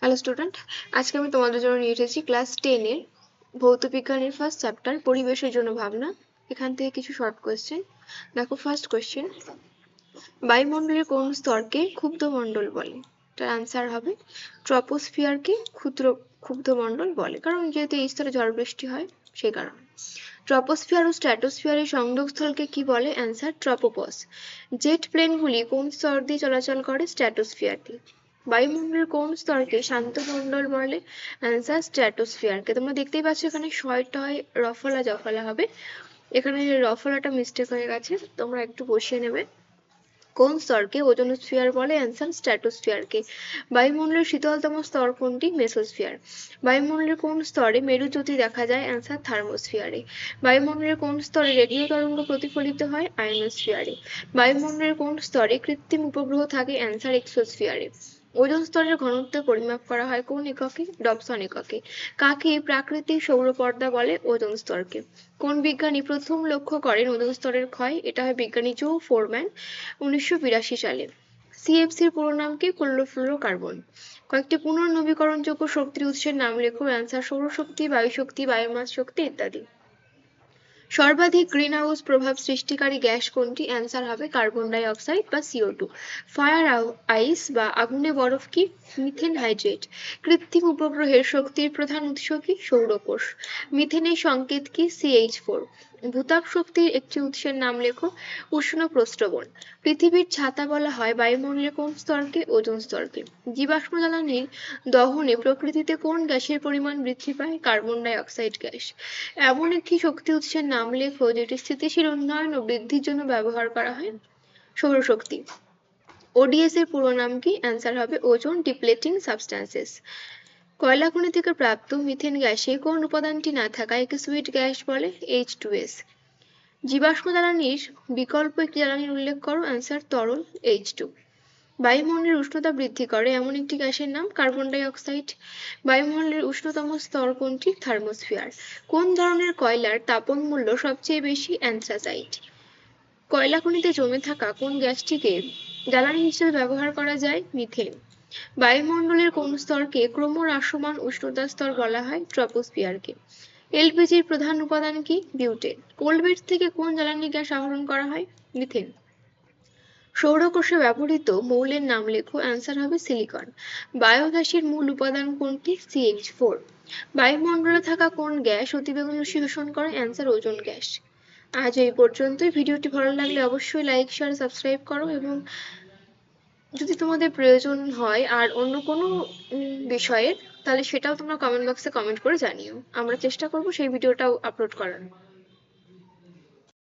Hello student, আজকে আমি তোমাদের জন্য নিয়ে এসেছি ক্লাস 10 এর ভৌত বিজ্ঞানের ফার্স্ট চ্যাপ্টার পরিবেশের জন্য ভাবনা। এখান থেকে কিছু শর্ট কোশ্চেন। দেখো, ফার্স্ট কোশ্চেন, বায়ুমণ্ডলের কোন স্তরকে ক্ষুব্ধমণ্ডল বলে? এটার আনসার হবে ট্রপোস্ফিয়ারকে ক্ষুব্ধমণ্ডল বলে, কারণ যেহেতু এই স্তরে ঝড় বৃষ্টি হয় সেই কারণে। ট্রপোস্ফিয়ার ও স্ট্র্যাটোস্ফিয়ারের সংযোগস্থলকে কি বলে? Answer tropopause. জেট প্লেনগুলি কোন স্তর দিয়ে চলাচল করে? স্ট্র্যাটোস্ফিয়ার দিয়ে। বায়ুমণ্ডলের কোন স্তরকে শান্ত মণ্ডল বলে? অ্যান্সার স্ট্র্যাটোস্ফিয়ারকে। তোমরা দেখতেই পাচ্ছ এখানে শয়টয় রফলা জফলা হবে, এখানে রফলাটা মিস্টেক হয়ে গেছে, তোমরা একটু বসিয়ে নেবে। কোন স্তরকে ওজোনোস্ফিয়ার বলে? অ্যান্সার স্ট্র্যাটোস্ফিয়ারকে। বায়ুমণ্ডলের শীতলতম স্তর কোনটি? মেসোস্ফিয়ার। বায়ুমণ্ডলের কোন স্তরে মেরুজ্যোতি দেখা যায়? অ্যান্সার থার্মোস্ফিয়ারে। বায়ুমণ্ডলের কোন স্তরে রেডিও তরঙ্গ প্রতিফলিত হয়? আয়নোস্ফিয়ারে। বায়ুমণ্ডলের কোন স্তরে কৃত্রিম উপগ্রহ থাকে? অ্যান্সার এক্সোস্ফিয়ারে। ওজোন স্তরের ঘনত্ব পরিমাপ করা হয় কোন এককে? ডবসন এককে। কাকে প্রাকৃতিক সৌরপর্দা বলে? ওজোন স্তরকে। কোন বিজ্ঞানী প্রথম লক্ষ্য করেন ওজোন স্তরের ক্ষয়? এটা হয় বিজ্ঞানী জো ফোরম্যান 1982 সালে। সিএফসির পুরো নাম কি? ক্লোরোফ্লোরোকার্বন। কয়েকটি পুনর্নবীকরণযোগ্য শক্তির উৎসের নাম লেখো। অ্যান্সার সৌরশক্তি, বায়ুশক্তি, বায়োমাস শক্তি ইত্যাদি। সর্বাধিক গ্রিনহাউস প্রভাব সৃষ্টিকারী গ্যাস কোনটি? অ্যান্সার হবে কার্বন ডাই অক্সাইড বা CO2। ফায়ার আইস বা আগুনে বরফ কি? Methane hydrate. কৃত্রিম উপগ্রহের শক্তির প্রধান উৎস কি? সৌরকোষ। মিথেনের সংকেত কি? CH4। ভূতাপ শক্তির একটি উৎসের নাম লেখো। উষ্ণ প্রস্রবণ। পৃথিবীর ছাতা বলা হয় বায়ুমণ্ডলের কোন স্তরকে? ওজোন স্তরকে। জীবাশ্ম জ্বালানির দহনে প্রকৃতিতে কোন গ্যাসের পরিমাণ বৃদ্ধি পায়? Carbon die oxide gas. এমন একটি শক্তি উৎসের নাম লেখো যেটি স্থিতিশীল উন্নয়ন ও বৃদ্ধির জন্য ব্যবহার করা হয়। সৌরশক্তি। ODS এর পুরো নাম কি? অ্যান্সার হবে ওজোন ডিপ্লেটিং সাবস্ট্যান্সেস। কয়লা খনি থেকে প্রাপ্ত মিথেন গ্যাসে কোন উপাদানটি না থাকায় একে সুইট গ্যাস বলে? H2S। জীবাশ্ম জ্বালানির বিকল্প একটি জ্বালানির উল্লেখ করো। অ্যান্সার তরল H2। বায়ুমণ্ডলের উষ্ণতা বৃদ্ধি করে এমন একটি গ্যাসের নাম? Carbon die oxide. বায়ুমণ্ডলের উষ্ণতম স্তর কোনটি? থার্মোস্ফিয়ার। কোন ধরনের কয়লার তাপন মূল্য সবচেয়ে বেশি? অ্যান্থ্রাসাইট। কয়লা খনিতে জমে থাকা কোন গ্যাসটিকে জ্বালানি হিসেবে ব্যবহার করা যায়? মিথেন। বায়ুমণ্ডলের কোন স্তরকে ক্রমহ্রাসমান উষ্ণতার স্তর বলা হয়? ট্রপোস্ফিয়ারকে। এলপিজির প্রধান উপাদান কি? বিউটেন। কোলবেট থেকে কোন জ্বালানি গ্যাস আহরণ করা হয়? মিথেন। সৌরকোষে ব্যবহৃত মৌলের নাম লেখো। অ্যান্সার হবে সিলিকন। বায়োগ্যাসের মূল উপাদান কোনটি? CH4। বায়ুমণ্ডলে থাকা কোন গ্যাস অতিবেগুনি রশ্মি শোষণ করে? Answer ozone gas. আজ এই পর্যন্তই। ভিডিওটি ভালো লাগলে অবশ্যই লাইক, শেয়ার, সাবস্ক্রাইব করো, এবং যদি তোমাদের প্রয়োজন হয় আর অন্য কোনো বিষয়ের, তাহলে সেটাও তোমরা কমেন্ট বক্সে কমেন্ট করে জানিও। আমরা চেষ্টা করবো সেই ভিডিওটাও আপলোড করার।